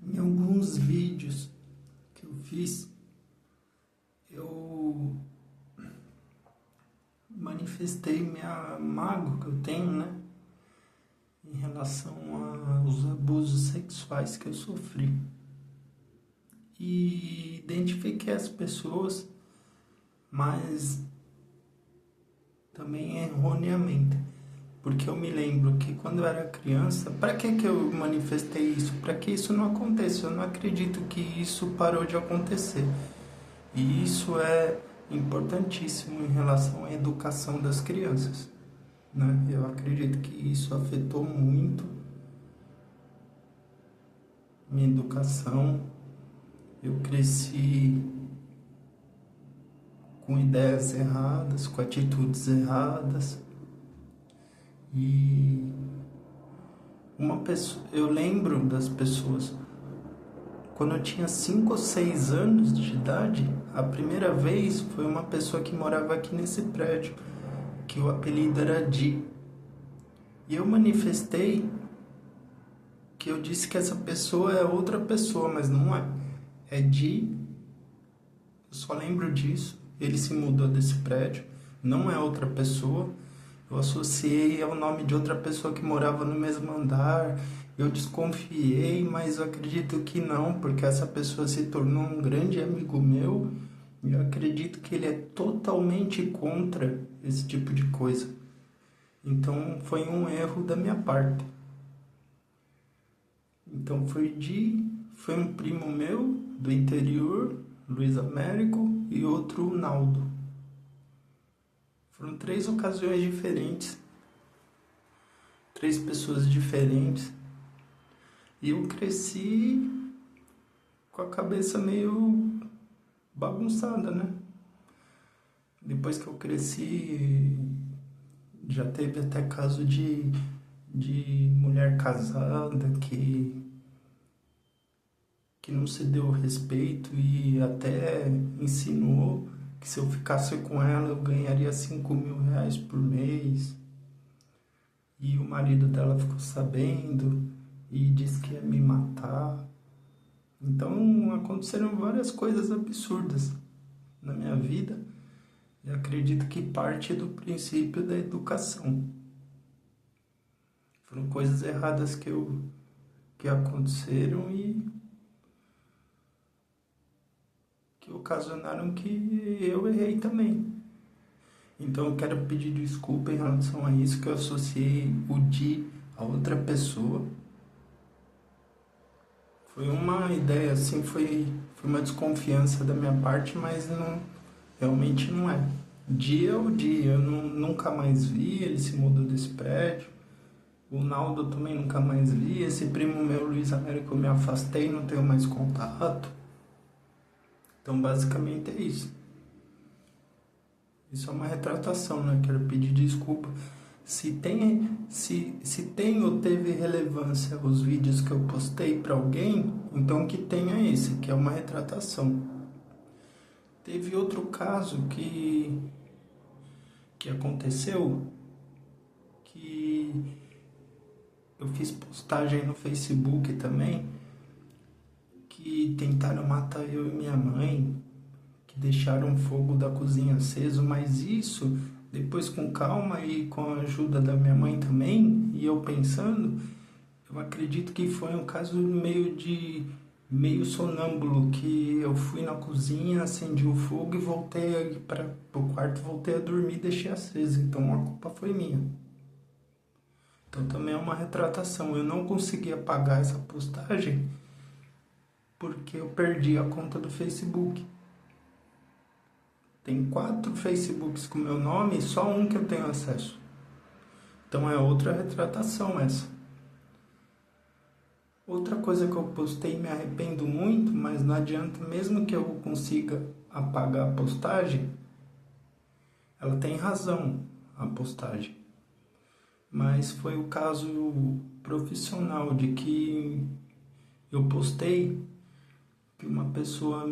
Em alguns vídeos que eu fiz, eu manifestei minha mágoa que eu tenho, né? Em relação aos abusos sexuais que eu sofri. E identifiquei as pessoas, mas também erroneamente. Porque eu me lembro que quando eu era criança, para que eu manifestei isso? Para que isso não aconteça. Eu não acredito que isso parou de acontecer. E isso é importantíssimo em relação à educação das crianças, né? Eu acredito que isso afetou muito minha educação. Eu cresci com ideias erradas, com atitudes erradas. E uma pessoa, eu lembro das pessoas, quando eu tinha 5 ou 6 anos de idade, a primeira vez foi uma pessoa que morava aqui nesse prédio, que o apelido era Di. E eu manifestei que eu disse que essa pessoa é outra pessoa, mas não é. É Di, eu só lembro disso. Ele se mudou desse prédio, não é outra pessoa. Eu associei ao nome de outra pessoa que morava no mesmo andar. Eu desconfiei, mas eu acredito que não, porque essa pessoa se tornou um grande amigo meu. E eu acredito que ele é totalmente contra esse tipo de coisa. Então foi um erro da minha parte. Então foi um primo meu do interior, Luiz Américo, e outro Naldo. Foram 3 ocasiões diferentes, 3 pessoas diferentes. E eu cresci com a cabeça meio bagunçada, né? Depois que eu cresci, já teve até caso de mulher casada que não se deu respeito e até insinuou que se eu ficasse com ela eu ganharia 5.000 reais por mês. E o marido dela ficou sabendo e disse que ia me matar. Então aconteceram várias coisas absurdas na minha vida. E acredito que parte do princípio da educação. Foram coisas erradas que aconteceram e que ocasionaram que eu errei também. Então eu quero pedir desculpa em relação a isso, que eu associei o Di a outra pessoa. Foi uma ideia, assim, foi uma desconfiança da minha parte, mas não, realmente não é. Di é o Di, eu nunca mais vi, ele se mudou desse prédio. O Naldo eu também nunca mais vi. Esse primo meu, Luiz Américo, eu me afastei, não tenho mais contato. Então basicamente é isso. Isso é uma retratação, né? Quero pedir desculpa. Se tem ou teve relevância os vídeos que eu postei para alguém, então que tenha esse, que é uma retratação. Teve outro caso que aconteceu, que eu fiz postagem no Facebook também, que tentaram matar eu e minha mãe, que deixaram o fogo da cozinha aceso, mas isso, depois com calma e com a ajuda da minha mãe também, e eu pensando, eu acredito que foi um caso meio sonâmbulo, que eu fui na cozinha, acendi o fogo e voltei para o quarto, voltei a dormir e deixei aceso, então a culpa foi minha. Então também é uma retratação, eu não consegui apagar essa postagem porque eu perdi a conta do Facebook. Tem 4 Facebooks com meu nome e só um que eu tenho acesso. Então é outra retratação essa. Outra coisa que eu postei, me arrependo muito, mas não adianta, mesmo que eu consiga apagar a postagem, ela tem razão, a postagem. Mas foi o caso profissional de que eu postei que uma pessoa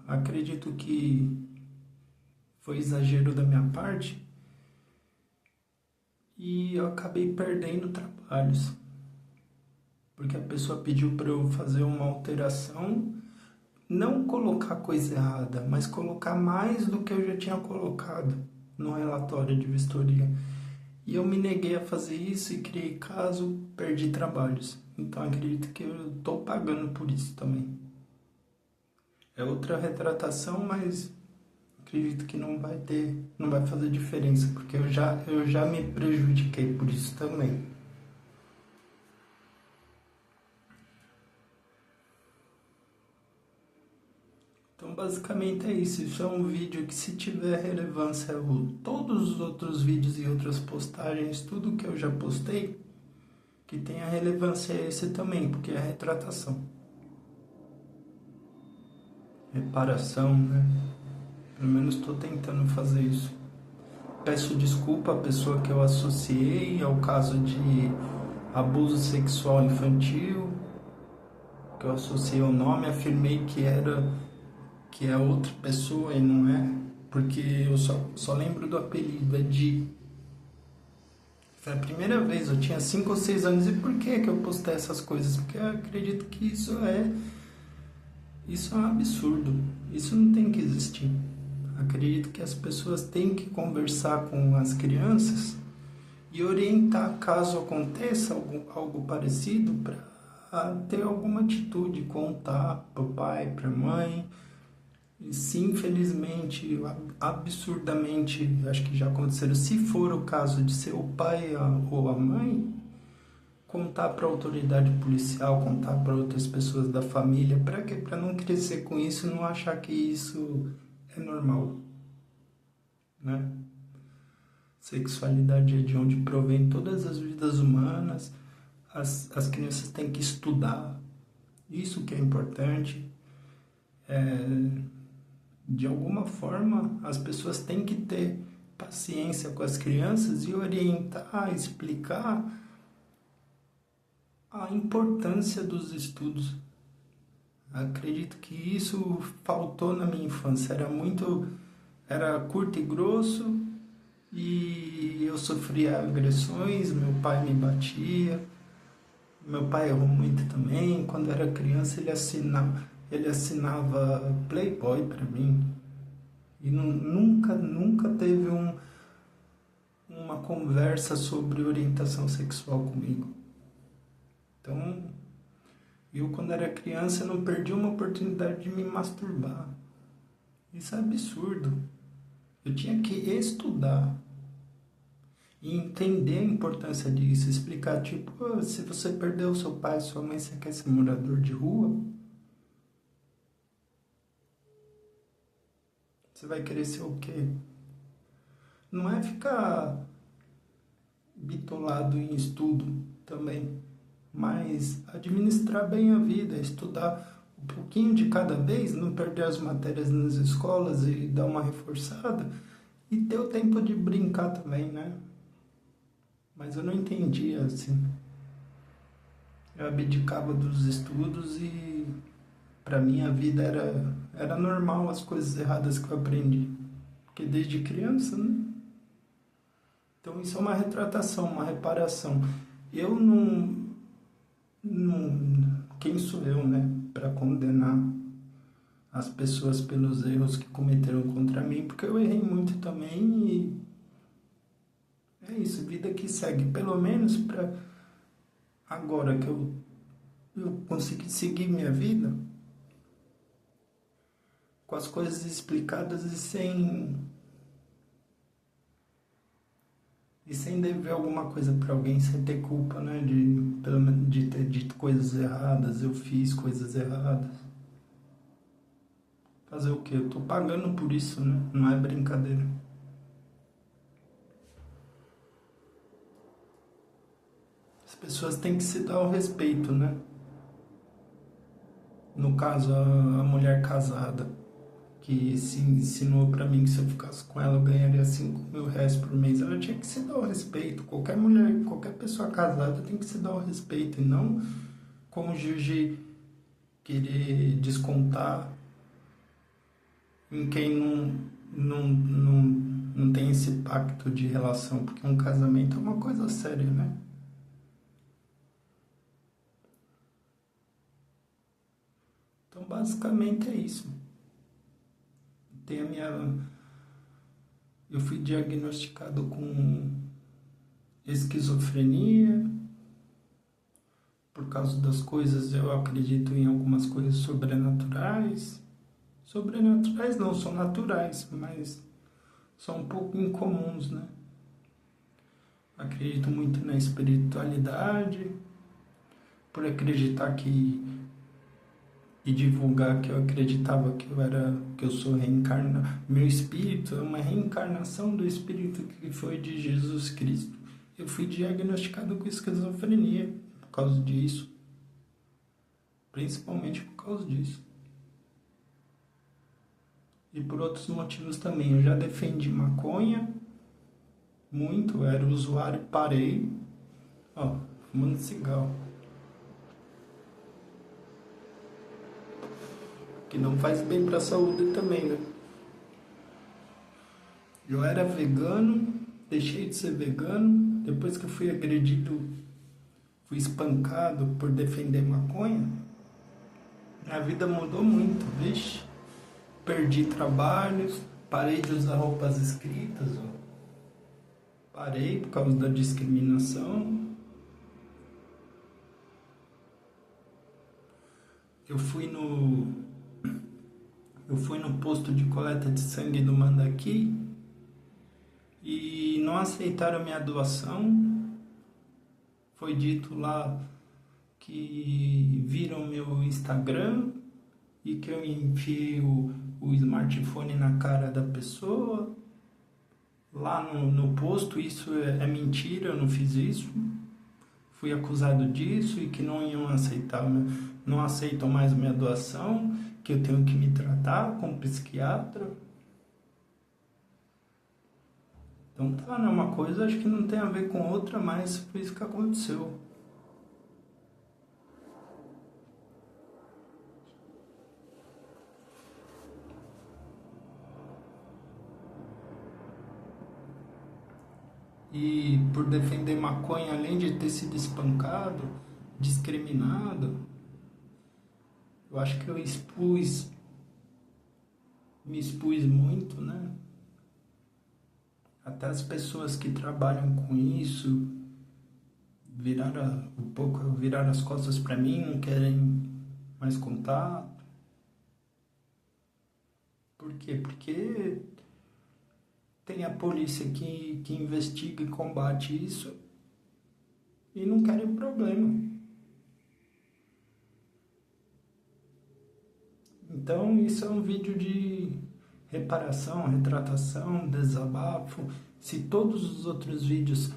acredito que foi exagero da minha parte e eu acabei perdendo trabalhos. porque a pessoa pediu para eu fazer uma alteração, não colocar coisa errada, mas colocar mais do que eu já tinha colocado no relatório de vistoria. E eu me neguei a fazer isso e criei caso, perdi trabalhos. Então acredito que eu estou pagando por isso também. É outra retratação, mas acredito que não vai fazer diferença, porque eu já me prejudiquei por isso também. Então basicamente é isso. Isso é um vídeo que, se tiver relevância, todos os outros vídeos e outras postagens, tudo que eu já postei, que tenha relevância é esse também, porque é retratação. Reparação, né? Pelo menos estou tentando fazer isso. Peço desculpa à pessoa que eu associei ao caso de abuso sexual infantil, que eu associei o nome, afirmei que é outra pessoa e não é, porque eu só lembro do apelido, é Di. Foi a primeira vez, eu tinha 5 ou 6 anos, e por que eu postei essas coisas? Porque eu acredito que isso é um absurdo, isso não tem que existir. Acredito que as pessoas têm que conversar com as crianças e orientar caso aconteça algo parecido, para ter alguma atitude, contar para o pai, para a mãe. E se infelizmente, absurdamente, acho que já aconteceram, se for o caso de ser o pai ou a mãe, contar para a autoridade policial, contar para outras pessoas da família, para quê? Para não crescer com isso e não achar que isso é normal, né? Sexualidade é de onde provém todas as vidas humanas, as crianças têm que estudar, isso que é importante. De alguma forma, as pessoas têm que ter paciência com as crianças e orientar, explicar a importância dos estudos. Acredito que isso faltou na minha infância. Era curto e grosso, e eu sofria agressões, meu pai me batia, meu pai errou muito também. Quando era criança, ele assinava Playboy para mim. E nunca teve uma conversa sobre orientação sexual comigo. Então, eu, quando era criança, não perdi uma oportunidade de me masturbar. Isso é absurdo. Eu tinha que estudar e entender a importância disso, explicar, tipo, se você perdeu seu pai, sua mãe, você quer ser morador de rua? Você vai querer ser o quê? Não é ficar bitolado em estudo também, mas administrar bem a vida, estudar um pouquinho de cada vez, não perder as matérias nas escolas e dar uma reforçada, e ter o tempo de brincar também, né? Mas eu não entendia, assim. Eu abdicava dos estudos e para mim a vida era normal, as coisas erradas que eu aprendi. Porque desde criança, né? Então isso é uma retratação, uma reparação. Eu quem sou eu, né, para condenar as pessoas pelos erros que cometeram contra mim? Porque eu errei muito também e é isso, vida que segue. Pelo menos para agora que eu consegui seguir minha vida com as coisas explicadas e sem dever alguma coisa para alguém, sem ter culpa, né, pelo menos de ter dito coisas erradas, eu fiz coisas erradas. Fazer o quê? Eu tô pagando por isso, né? Não é brincadeira. As pessoas têm que se dar o respeito, né? No caso, a mulher casada, que se ensinou pra mim que se eu ficasse com ela eu ganharia 5.000 reais por mês. Ela tinha que se dar o respeito. Qualquer mulher, qualquer pessoa casada tem que se dar o respeito, e não cônjuge querer descontar em quem não tem esse pacto de relação, porque um casamento é uma coisa séria, né? Então, basicamente é isso. Eu fui diagnosticado com esquizofrenia. Por causa das coisas, eu acredito em algumas coisas sobrenaturais. Sobrenaturais não, são naturais, mas são um pouco incomuns, né? Acredito muito na espiritualidade, por acreditar e divulgar que eu acreditava que eu sou reencarnado. Meu espírito é uma reencarnação do espírito que foi de Jesus Cristo. Eu fui diagnosticado com esquizofrenia por causa disso. Principalmente por causa disso. E por outros motivos também. Eu já defendi maconha muito, era usuário, parei. Ó, fumando cigarro. Que não faz bem para a saúde também, né? Eu era vegano, deixei de ser vegano, depois que eu fui agredido, fui espancado por defender maconha, a vida mudou muito, vixe. Perdi trabalhos, parei de usar roupas escritas, ó. Parei por causa da discriminação. Eu fui no posto de coleta de sangue do Mandaki e não aceitaram minha doação. Foi dito lá que viram meu Instagram e que eu enfiei o smartphone na cara da pessoa. Lá no posto, isso é mentira, eu não fiz isso. Fui acusado disso e que não iam aceitar, não aceitam mais minha doação, que eu tenho que me tratar com um psiquiatra. Então tá, né? Uma coisa acho que não tem a ver com outra, mas foi isso que aconteceu. E por defender maconha, além de ter sido espancado, discriminado, eu acho que eu me expus muito, né? Até as pessoas que trabalham com isso viraram as costas para mim, não querem mais contato. Por quê? Porque tem a polícia que investiga e combate isso e não querem problema. Então, isso é um vídeo de reparação, retratação, desabafo. Se todos os outros vídeos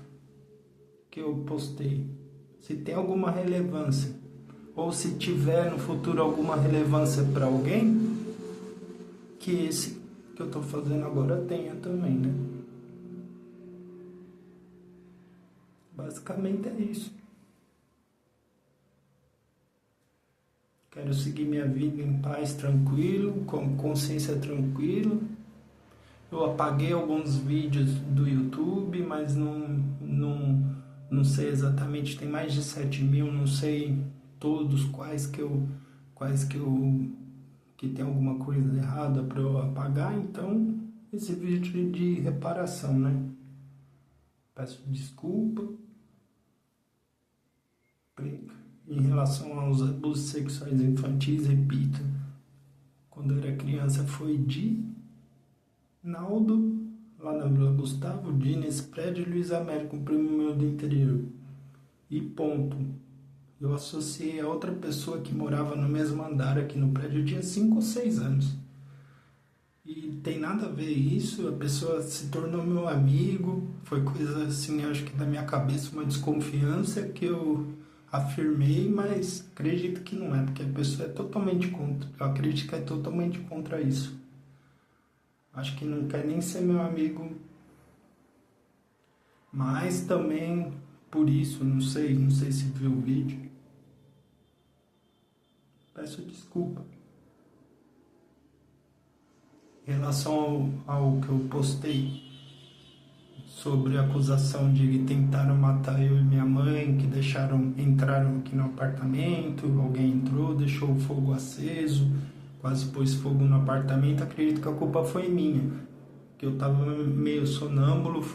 que eu postei, se tem alguma relevância, ou se tiver no futuro alguma relevância para alguém, que esse que eu estou fazendo agora tenha também, né? Basicamente é isso. Quero seguir minha vida em paz, tranquilo, com consciência tranquila. Eu apaguei alguns vídeos do YouTube, mas não sei exatamente, tem mais de 7.000, não sei todos que tem alguma coisa errada para eu apagar, então esse vídeo de reparação, né? Peço desculpa em relação aos abusos sexuais infantis, repito, quando eu era criança foi de Naldo, lá na Vila Gustavo, Di nesse prédio, Luiz Américo, um primo meu do interior. E ponto. Eu associei a outra pessoa que morava no mesmo andar aqui no prédio, eu tinha 5 ou 6 anos. E tem nada a ver isso, a pessoa se tornou meu amigo, foi coisa assim, acho que da minha cabeça, uma desconfiança que eu afirmei, mas acredito que não é, porque a pessoa é totalmente contra, eu acredito que é totalmente contra isso. Acho que não quer nem ser meu amigo, mas também por isso, não sei se viu o vídeo. Peço desculpa. Em relação ao que eu postei sobre a acusação de que tentaram matar eu e minha mãe, que entraram aqui no apartamento, alguém entrou, deixou o fogo aceso, quase pôs fogo no apartamento. Acredito que a culpa foi minha, que eu estava meio sonâmbulo,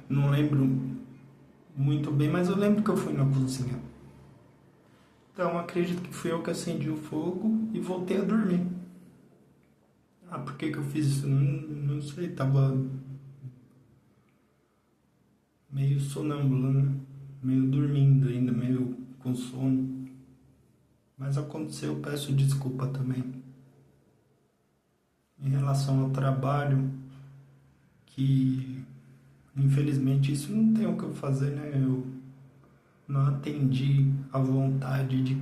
não lembro muito bem, mas eu lembro que eu fui na cozinha. Então acredito que fui eu que acendi o fogo e voltei a dormir. Por que eu fiz isso? Não sei, tava meio sonâmbulo, né? Meio dormindo ainda, meio com sono. Mas aconteceu, eu peço desculpa também. Em relação ao trabalho, que infelizmente isso não tem o que eu fazer, né? Eu não atendi a vontade de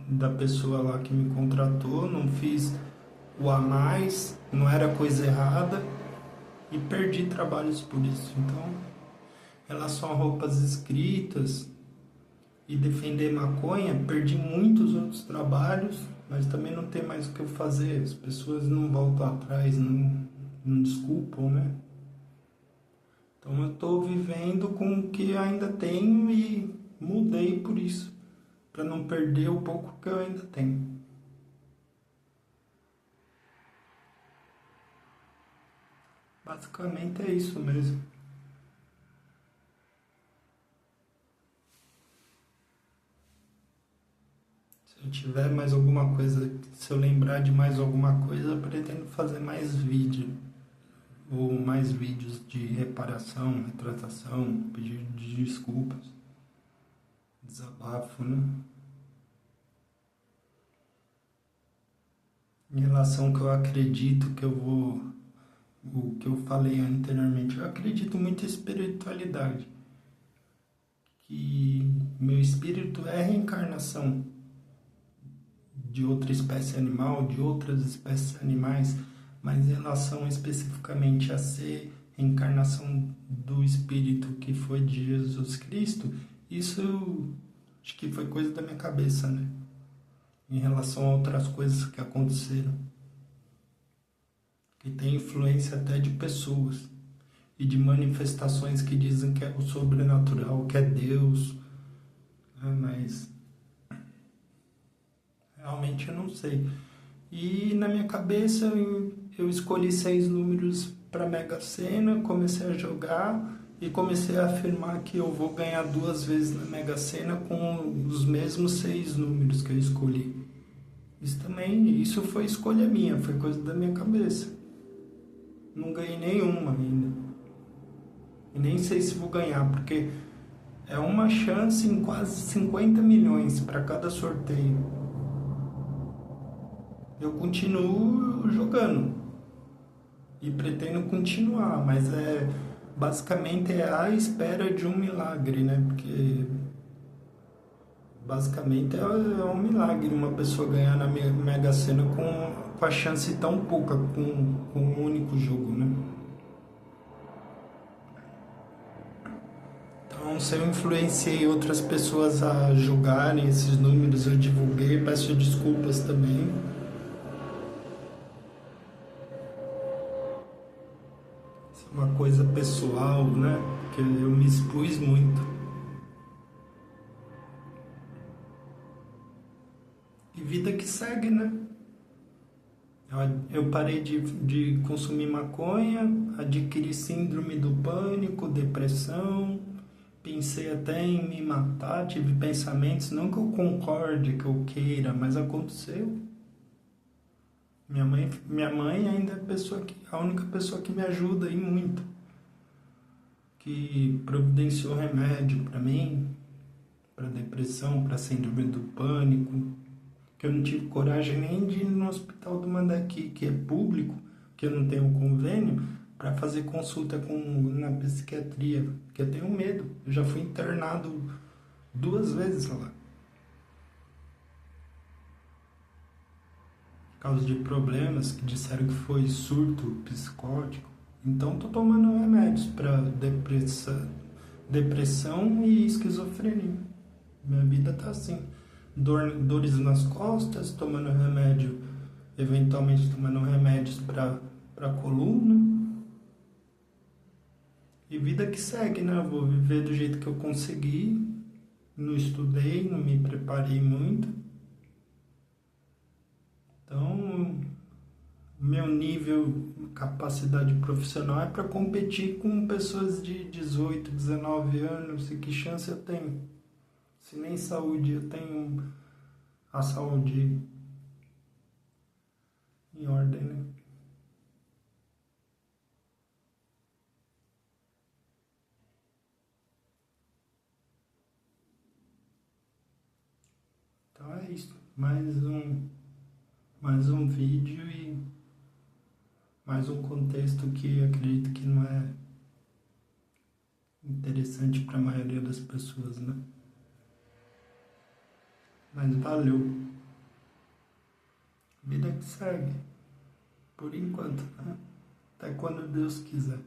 da pessoa lá que me contratou, não fiz o a mais, não era coisa errada e perdi trabalhos por isso. Então, em relação a roupas escritas e defender maconha, perdi muitos outros trabalhos, mas também não tem mais o que eu fazer. As pessoas não voltam atrás, não desculpam, né? Então eu estou vivendo com o que ainda tenho e mudei por isso, para não perder o pouco que eu ainda tenho. Basicamente é isso mesmo. Se eu tiver mais alguma coisa, se eu lembrar de mais alguma coisa, eu pretendo fazer mais vídeo. Ou mais vídeos de reparação, retratação, pedido de desculpas, desabafo, né? Em relação ao que eu acredito o que eu falei anteriormente, eu acredito muito em espiritualidade, que meu espírito é reencarnação de outra espécie animal, de outras espécies animais, mas em relação especificamente a ser reencarnação do espírito que foi de Jesus Cristo, isso acho que foi coisa da minha cabeça, né? Em relação a outras coisas que aconteceram, que tem influência até de pessoas e de manifestações que dizem que é o sobrenatural, que é Deus, né? Mas realmente eu não sei. E na minha cabeça eu escolhi 6 números para Mega Sena, comecei a jogar e comecei a afirmar que eu vou ganhar 2 vezes na Mega Sena com os mesmos 6 números que eu escolhi. Isso foi escolha minha, foi coisa da minha cabeça. Não ganhei nenhuma ainda. E nem sei se vou ganhar, porque é uma chance em quase 50 milhões para cada sorteio. Eu continuo jogando e pretendo continuar, mas basicamente é à espera de um milagre, né? Porque basicamente é um milagre uma pessoa ganhar na Mega Sena com a chance tão pouca, com um único jogo, né? Então, se eu influenciei outras pessoas a jogarem esses números, eu divulguei, peço desculpas também. Isso é uma coisa pessoal, né? Que eu me expus muito. E vida que segue, né? Eu parei de consumir maconha, adquiri síndrome do pânico, depressão, pensei até em me matar, tive pensamentos, não que eu concorde, que eu queira, mas aconteceu. Minha mãe ainda é a única pessoa que me ajuda e muito, que providenciou remédio para mim, para depressão, para síndrome do pânico, que eu não tive coragem nem de ir no hospital do Mandaki, que é público, que eu não tenho convênio, para fazer consulta na psiquiatria, porque eu tenho medo. Eu já fui internado 2 vezes lá, por causa de problemas que disseram que foi surto psicótico. Então tô tomando remédios para depressão e esquizofrenia. Minha vida tá assim. Dores nas costas, tomando remédio, eventualmente tomando remédios para coluna. E vida que segue, né? Eu vou viver do jeito que eu consegui. Não estudei, não me preparei muito. Então, meu nível, capacidade profissional é para competir com pessoas de 18, 19 anos. E que chance eu tenho? Se nem saúde eu tenho, a saúde em ordem, né? Então é isso. Mais um vídeo e mais um contexto que acredito que não é interessante para a maioria das pessoas, né? Mas valeu. Vida que segue. Por enquanto, né? Até quando Deus quiser.